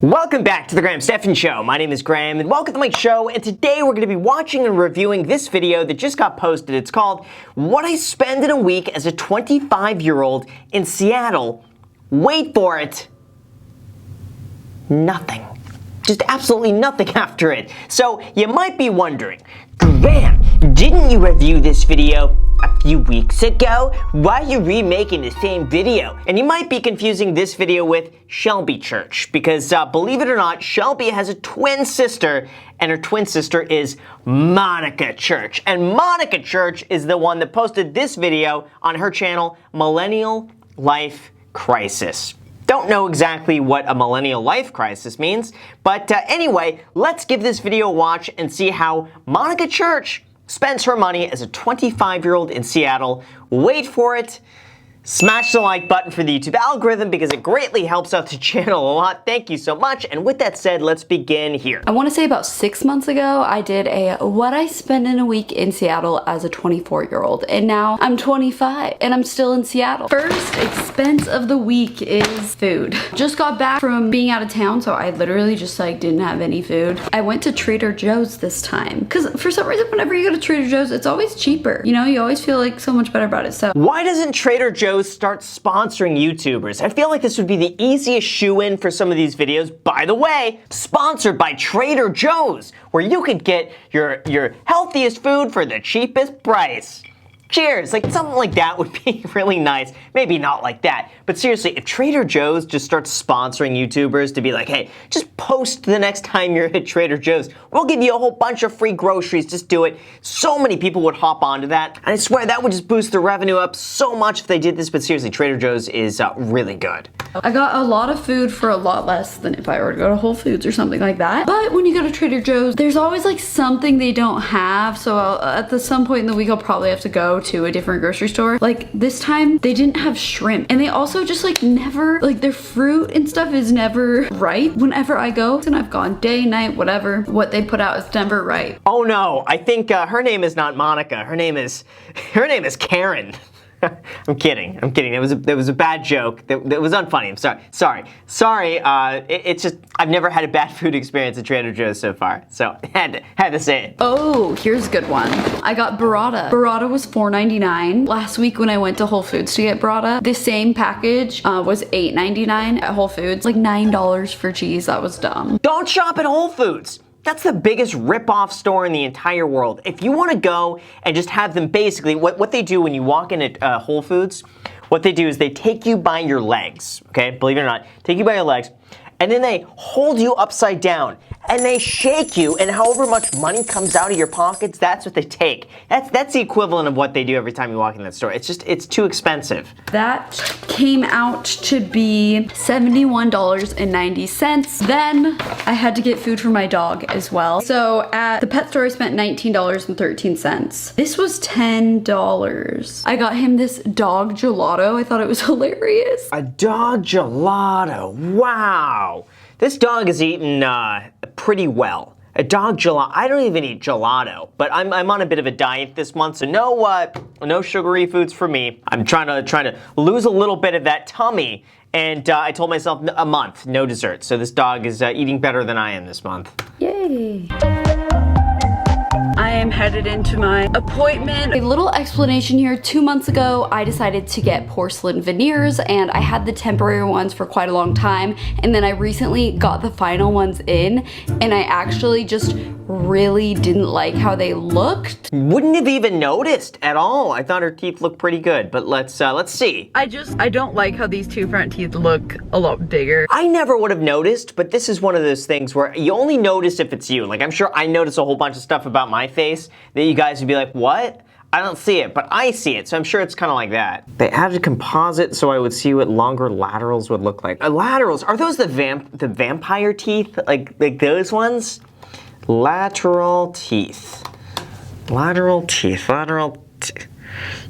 Welcome back to the Stephan Show. My name is Graham and welcome to my show, and today we're going to be watching and reviewing this video that just got posted. It's called What I Spend in a Week as a 25-year-old in Seattle. Wait for it. Nothing. Just absolutely nothing after it. So you might be wondering, Graham, didn't you review this video a few weeks ago? Why are you remaking the same video? And you might be confusing this video with Shelby Church, because believe it or not, Shelby has a twin sister, and her twin sister is Monica Church. And Monica Church is the one that posted this video on her channel, Millennial Life Crisis. Don't know exactly what a millennial life crisis means, but anyway, let's give this video a watch and see how Monica Church spends her money as a 25-year-old in Seattle. Wait for it. Smash the like button for the YouTube algorithm because it greatly helps out the channel a lot. Thank you so much. And with that said, let's begin here. I want to say about 6 months ago, I did a what I spend in a week in Seattle as a 24-year-old. And now I'm 25 and I'm still in Seattle. First expense of the week is food. Just got back from being out of town, so I literally just didn't have any food. I went to Trader Joe's this time because for some reason, whenever you go to Trader Joe's, it's always cheaper. You know, you always feel like so much better about it. So why doesn't Trader Joe's start sponsoring YouTubers? I feel like this would be the easiest shoe-in for some of these videos. By the way, sponsored by Trader Joe's, where you could get your healthiest food for the cheapest price. Cheers, like something like that would be really nice. Maybe not like that, but seriously, if Trader Joe's just starts sponsoring YouTubers to be like, hey, just post the next time you're at Trader Joe's, we'll give you a whole bunch of free groceries, just do it. So many people would hop onto that, and I swear that would just boost the revenue up so much if they did this, but seriously, Trader Joe's is really good. I got a lot of food for a lot less than if I were to go to Whole Foods or something like that. But when you go to Trader Joe's, there's always like something they don't have, so at some point in the week I'll probably have to go to a different grocery store. Like this time they didn't have shrimp, and they also just never, their fruit and stuff is never right whenever I go, and I've gone day, night, whatever, what they put out is never right. Oh no, I think her name is not Monica, her name is Karen. I'm kidding. It was a bad joke. That was unfunny. I'm sorry. It's just I've never had a bad food experience at Trader Joe's so far, so had to say it. Oh, here's a good one. I got burrata. Burrata was $4.99. Last week when I went to Whole Foods to get burrata, the same package was $8.99 at Whole Foods. Like $9 for cheese. That was dumb. Don't shop at Whole Foods. That's the biggest rip-off store in the entire world. If you want to go and just have them basically, what they do when you walk in at Whole Foods, what they do is they take you by your legs, okay? Believe it or not, take you by your legs, and then they hold you upside down, and they shake you, and however much money comes out of your pockets, that's what they take. That's the equivalent of what they do every time you walk in that store. It's too expensive. That came out to be $71.90. Then I had to get food for my dog as well. So at the pet store, I spent $19.13. This was $10. I got him this dog gelato. I thought it was hilarious. A dog gelato, wow. This dog is eating pretty well. A dog gelato. I don't even eat gelato, but I'm on a bit of a diet this month, so no sugary foods for me. I'm trying to lose a little bit of that tummy, and I told myself a month, no dessert. So this dog is eating better than I am this month. Yay. I am headed into my appointment. A little explanation here. 2 months ago, I decided to get porcelain veneers, and I had the temporary ones for quite a long time, and then I recently got the final ones in, and I actually just really didn't like how they looked. Wouldn't have even noticed at all. I thought her teeth looked pretty good, but let's see. I don't like how these two front teeth look a lot bigger. I never would have noticed, but this is one of those things where you only notice if it's you. Like, I'm sure I notice a whole bunch of stuff about my face that you guys would be like, what? I don't see it, but I see it, so I'm sure it's kind of like that. They added composite so I would see what longer laterals would look like. Laterals, are those the vampire teeth? Like those ones? Lateral teeth.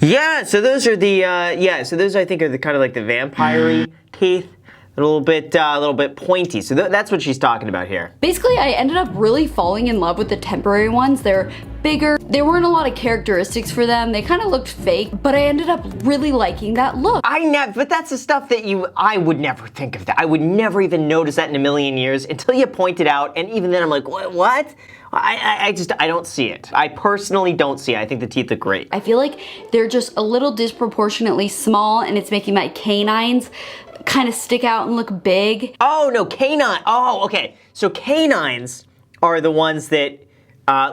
Yeah, so those are the, so those I think are the kind of like the vampire-y teeth. a little bit pointy. So that's what she's talking about here. Basically, I ended up really falling in love with the temporary ones. They're bigger. There weren't a lot of characteristics for them. They kind of looked fake, but I ended up really liking that look. But that's the stuff that I would never think of that. I would never even notice that in a million years until you point it out, and even then I'm like, what? I don't see it. I personally don't see it. I think the teeth look great. I feel like they're just a little disproportionately small, and it's making my canines kind of stick out and look big. Oh, no, canine. Oh, okay. So canines are the ones that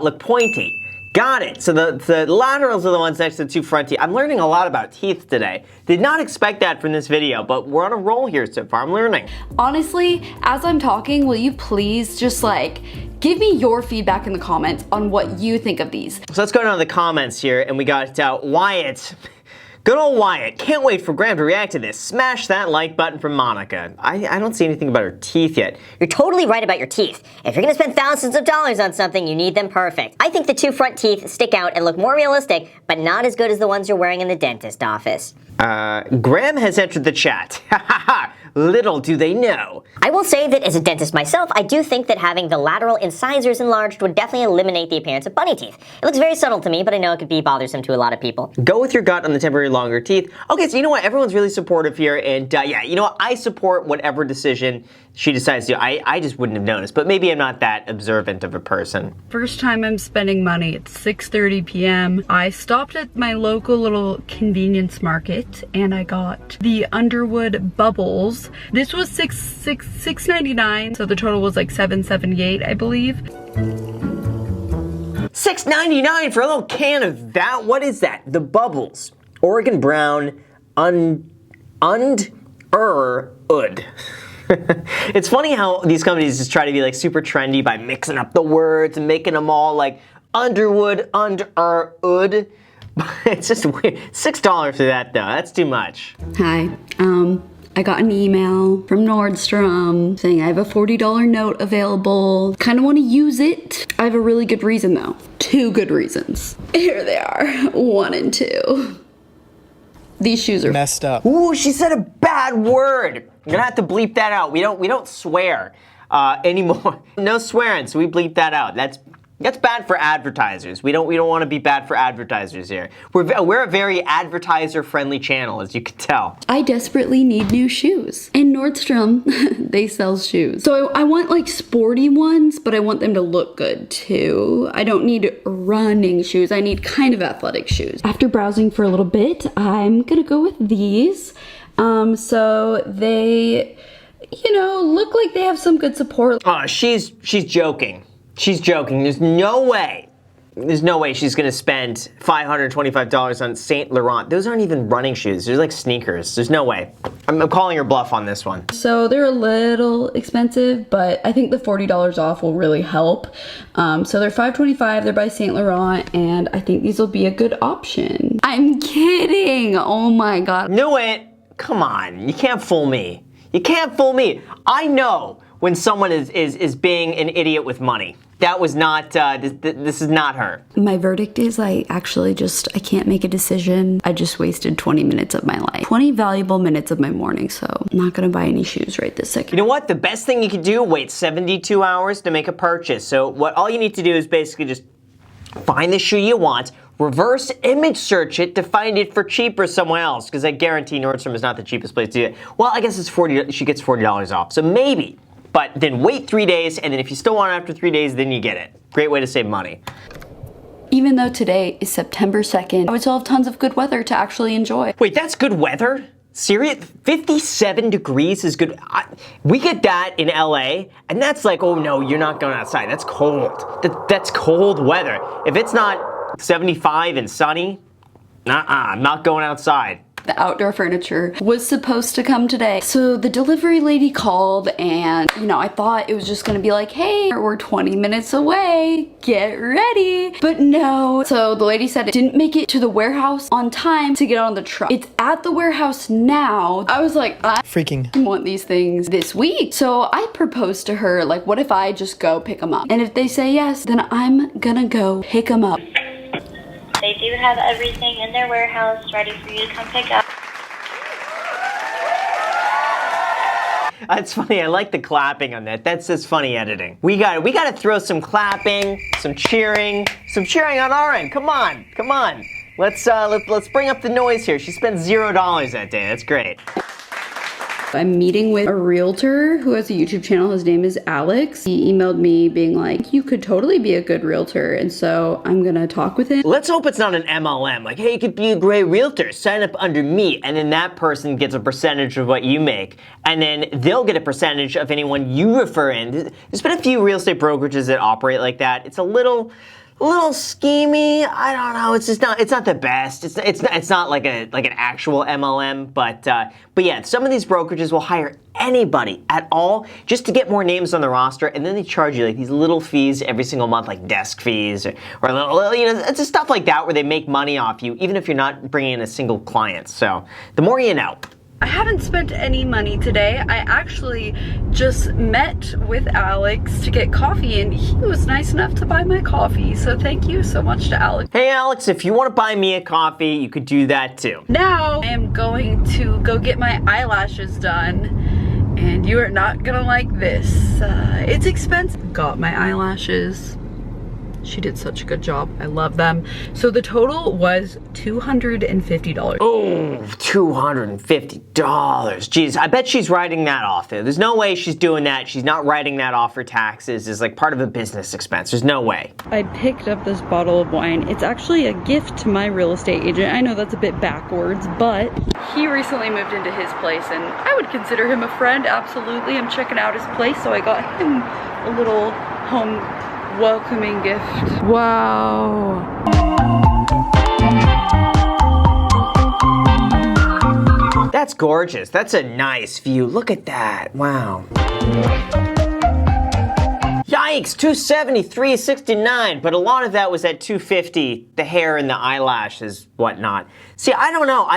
look pointy. Got it. So the laterals are the ones next to the two front teeth. I'm learning a lot about teeth today. Did not expect that from this video, but we're on a roll here so far. I'm learning. Honestly, as I'm talking, will you please just give me your feedback in the comments on what you think of these. So let's go down to the comments here, and we got Wyatt. Good old Wyatt. Can't wait for Graham to react to this. Smash that like button from Monica. I don't see anything about her teeth yet. You're totally right about your teeth. If you're gonna spend thousands of dollars on something, you need them perfect. I think the two front teeth stick out and look more realistic, but not as good as the ones you're wearing in the dentist office. Graham has entered the chat. Ha ha ha! Little do they know. I will say that as a dentist myself, I do think that having the lateral incisors enlarged would definitely eliminate the appearance of bunny teeth. It looks very subtle to me, but I know it could be bothersome to a lot of people. Go with your gut on the temporary longer teeth. Okay, so you know what? Everyone's really supportive here, and yeah, you know what? I support whatever decision she decides to do. I just wouldn't have noticed, but maybe I'm not that observant of a person. First time I'm spending money. It's 6:30 p.m. I stopped at my local little convenience market and I got the Underwood bubbles. This was $6.99, so the total was like $7.78, I believe. $6.99 for a little can of that? What is that? The bubbles. Oregon Brown Ud. It's funny how these companies just try to be super trendy by mixing up the words and making them all like Underwood, Ud. It's just weird. $6 for that though, that's too much. Hi, I got an email from Nordstrom saying I have a $40 note available. Kind of want to use it. I have a really good reason though. 2 good reasons. Here they are, 1 and 2. These shoes are messed up. Ooh, she said a bad word. I'm gonna have to bleep that out. We don't swear anymore. No swearing, so we bleep that out. That's bad for advertisers. We don't want to be bad for advertisers here. We're a very advertiser-friendly channel, as you can tell. I desperately need new shoes. And Nordstrom, they sell shoes. So I want sporty ones, but I want them to look good too. I don't need running shoes. I need kind of athletic shoes. After browsing for a little bit, I'm gonna go with these. So they, look like they have some good support. She's joking. She's joking. There's no way she's gonna spend $525 on Saint Laurent. Those aren't even running shoes. They're like sneakers. There's no way. I'm calling her bluff on this one. So they're a little expensive, but I think the $40 off will really help. So they're $5.25. They're by Saint Laurent, and I think these will be a good option. I'm kidding. Oh my God. Knew it. Come on. You can't fool me. You can't fool me. I know when someone is being an idiot with money. That was not, this is not her. My verdict is I can't make a decision. I just wasted 20 minutes of my life. 20 valuable minutes of my morning, so I'm not gonna buy any shoes right this second. You know what? The best thing you could do, wait 72 hours to make a purchase. So all you need to do is basically just find the shoe you want, reverse image search it to find it for cheaper somewhere else, because I guarantee Nordstrom is not the cheapest place to do it. Well, I guess it's $40, she gets $40 off, so maybe. But then wait 3 days, and then if you still want it after 3 days, then you get it. Great way to save money. Even though today is September 2nd, I would still have tons of good weather to actually enjoy. Wait, that's good weather? Serious? 57 degrees is good. We get that in LA, and that's like, oh no, you're not going outside. That's cold. That's cold weather. If it's not 75 and sunny, I'm not going outside. The outdoor furniture was supposed to come today. So the delivery lady called and, I thought it was just gonna be like, hey, we're 20 minutes away, get ready. But no. So the lady said it didn't make it to the warehouse on time to get on the truck. It's at the warehouse now. I was like, I freaking want these things this week. So I proposed to her, what if I just go pick them up? And if they say yes, then I'm gonna go pick them up. They do have everything in their warehouse ready for you to come pick up. That's funny. I like the clapping on that. That's just funny editing. We got to throw some clapping, some cheering on our end. Come on. Let's bring up the noise here. She spent $0 that day. That's great. I'm meeting with a realtor who has a YouTube channel. His name is Alex. He emailed me being like, you could totally be a good realtor. And so I'm gonna talk with him. Let's hope it's not an MLM. Like, hey, you could be a great realtor. Sign up under me. And then that person gets a percentage of what you make. And then they'll get a percentage of anyone you refer in. There's been a few real estate brokerages that operate like that. It's a little schemy. I don't know. It's not the best. It's not like an actual MLM, but yeah, some of these brokerages will hire anybody at all just to get more names on the roster, and then they charge you like these little fees every single month, like desk fees or little, it's just stuff like that where they make money off you, even if you're not bringing in a single client. So the more you know. I haven't spent any money today. I actually just met with Alex to get coffee, and he was nice enough to buy my coffee. So thank you so much to Alex. Hey Alex, if you want to buy me a coffee, you could do that too. Now I am going to go get my eyelashes done, and you are not gonna like this. It's expensive. Got my eyelashes. She did such a good job. I love them. So the total was $250. Oh, $250. Jeez, I bet she's writing that off there. There's no way she's doing that. She's not writing that off for taxes. It's like part of a business expense. There's no way. I picked up this bottle of wine. It's actually a gift to my real estate agent. I know that's a bit backwards, but he recently moved into his place, and I would consider him a friend. Absolutely. I'm checking out his place, so I got him a little home welcoming gift. Wow. That's gorgeous. That's a nice view. Look at that. Wow. Yikes, $270, $369, but a lot of that was at $250, the hair and the eyelashes, whatnot. See, I don't know.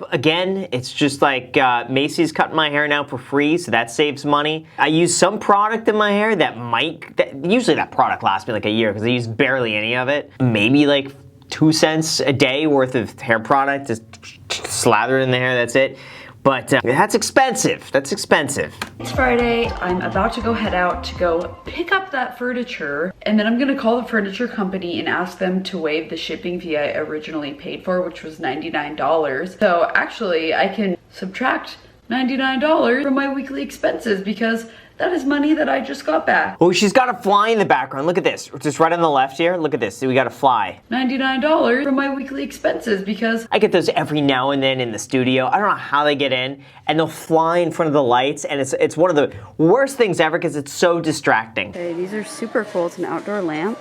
Again, it's just like Macy's cutting my hair now for free, so that saves money. I use some product in my hair usually that product lasts me like a year because I use barely any of it. Maybe like 2 cents a day worth of hair product, just slather it in the hair, that's it. But that's expensive. That's expensive. It's Friday. I'm about to go head out to go pick up that furniture, and then I'm gonna call the furniture company and ask them to waive the shipping fee I originally paid for, which was $99. So actually, I can subtract $99 from my weekly expenses because that is money that I just got back. Oh, she's got a fly in the background. Look at this. Just right on the left here. Look at this. See, we got a fly. $99 from my weekly expenses because I get those every now and then in the studio. I don't know how they get in, and they'll fly in front of the lights, and it's one of the worst things ever because it's so distracting. Okay, these are super cool. It's an outdoor lamp,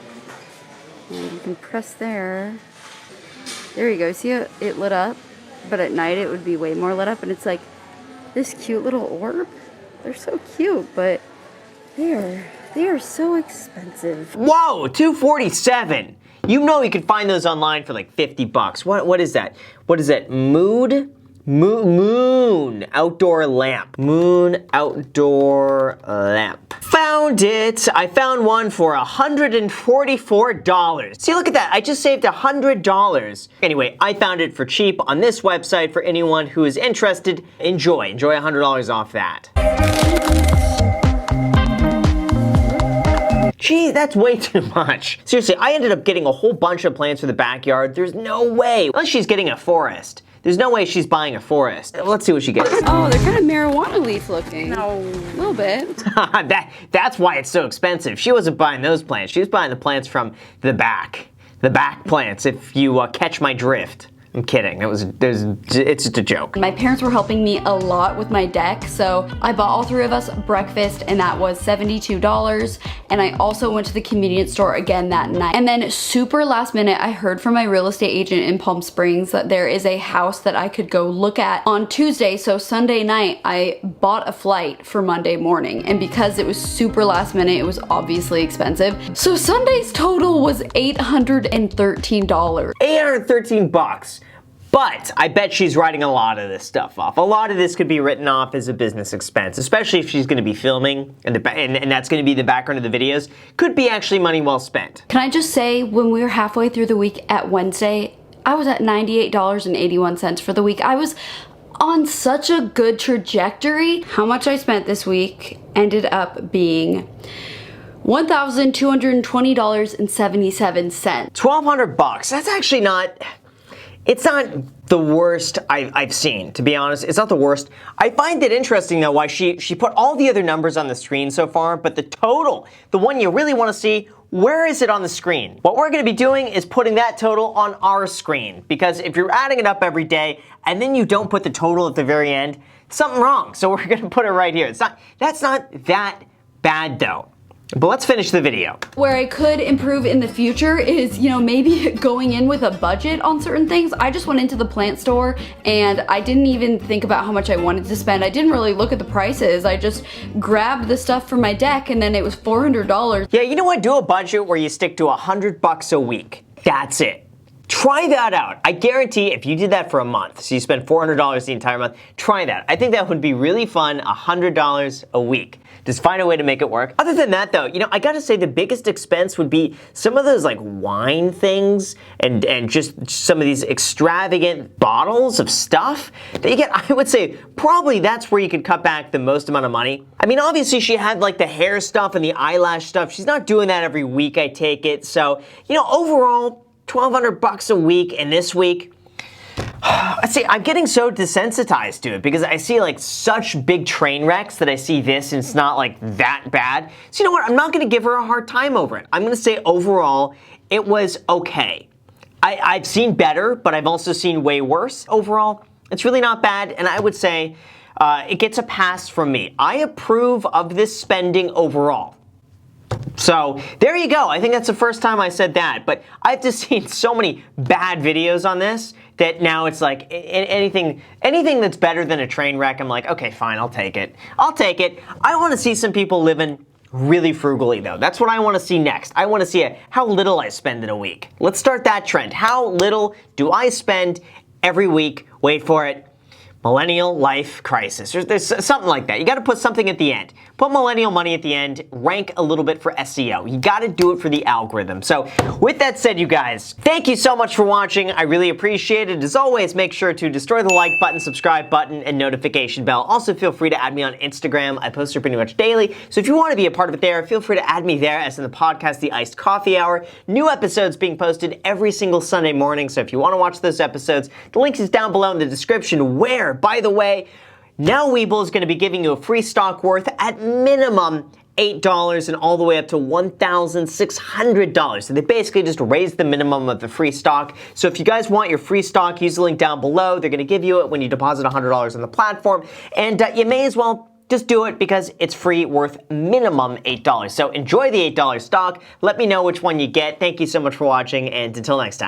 and you can press there. There you go. See how it lit up? But at night it would be way more lit up, and it's like this cute little orb. They're so cute, but they are so expensive. Whoa, $247. You know you can find those online for like $50. What is that? What is that? Moon outdoor lamp. Moon outdoor lamp. Found it. I found one for $144. See, look at that. I just saved $100. Anyway, I found it for cheap on this website for anyone who is interested. Enjoy $100 off that. Gee, that's way too much. Seriously, I ended up getting a whole bunch of plants for the backyard. There's no way. Unless she's getting a forest. There's no way she's buying a forest. Let's see what she gets. Oh, they're kind of marijuana leaf looking. No. A little bit. That's why it's so expensive. She wasn't buying those plants. She was buying the plants from the back. The back plants, if you catch my drift. I'm kidding. It's just a joke. My parents were helping me a lot with my deck, so I bought all three of us breakfast, and that was $72. And I also went to the convenience store again that night. And then super last minute, I heard from my real estate agent in Palm Springs that there is a house that I could go look at on Tuesday. So Sunday night, I bought a flight for Monday morning. And because it was super last minute, it was obviously expensive. So Sunday's total was $813. $813. But I bet she's writing a lot of this stuff off. A lot of this could be written off as a business expense, especially if she's going to be filming and that's going to be the background of the videos. Could be actually money well spent. Can I just say, when we were halfway through the week at Wednesday, I was at $98.81 for the week. I was on such a good trajectory. How much I spent this week ended up being $1,220.77. $1,200. That's actually not, it's not the worst I've seen, to be honest. It's not the worst. I find it interesting, though, why she put all the other numbers on the screen so far, but the total, the one you really want to see, where is it on the screen? What we're going to be doing is putting that total on our screen, because if you're adding it up every day and then you don't put the total at the very end, something wrong. So we're going to put it right here. That's not that bad, though. But let's finish the video. Where I could improve in the future is, you know, maybe going in with a budget on certain things. I just went into the plant store and I didn't even think about how much I wanted to spend. I didn't really look at the prices. I just grabbed the stuff for my deck and then it was $400. Yeah, you know what? Do a budget where you stick to $100 a week. That's it. Try that out. I guarantee if you did that for a month, so you spend $400 the entire month, try that. I think that would be really fun, $100 a week. Just find a way to make it work. Other than that, though, you know, I gotta say the biggest expense would be some of those like wine things and just some of these extravagant bottles of stuff that you get. I would say probably that's where you could cut back the most amount of money. I mean, obviously she had like the hair stuff and the eyelash stuff. She's not doing that every week, I take it. So, you know, overall, $1,200 a week, and this week, I see, I'm getting so desensitized to it because I see like such big train wrecks that I see this and it's not like that bad. So you know what? I'm not going to give her a hard time over it. I'm going to say overall, it was okay. I've seen better, but I've also seen way worse. Overall, it's really not bad, and I would say it gets a pass from me. I approve of this spending overall. So there you go. I think that's the first time I said that, but I've just seen so many bad videos on this that now it's like anything that's better than a train wreck, I'm like, okay, fine, I'll take it. I'll take it. I want to see some people living really frugally, though. That's what I want to see next. I want to see how little I spend in a week. Let's start that trend. How little do I spend every week? Wait for it. Millennial life crisis. There's something like that. You got to put something at the end. Put millennial money at the end. Rank a little bit for SEO. You got to do it for the algorithm. So with that said, you guys, thank you so much for watching. I really appreciate it. As always, make sure to destroy the like button, subscribe button, and notification bell. Also, feel free to add me on Instagram. I post there pretty much daily. So if you want to be a part of it there, feel free to add me there, as in the podcast, The Iced Coffee Hour. New episodes being posted every single Sunday morning. So if you want to watch those episodes, the link is down below in the description, where, by the way, now Webull is going to be giving you a free stock worth at minimum $8 and all the way up to $1,600. So they basically just raised the minimum of the free stock. So if you guys want your free stock, use the link down below. They're going to give you it when you deposit $100 on the platform. And you may as well just do it because it's free, worth minimum $8. So enjoy the $8 stock. Let me know which one you get. Thank you so much for watching, and until next time.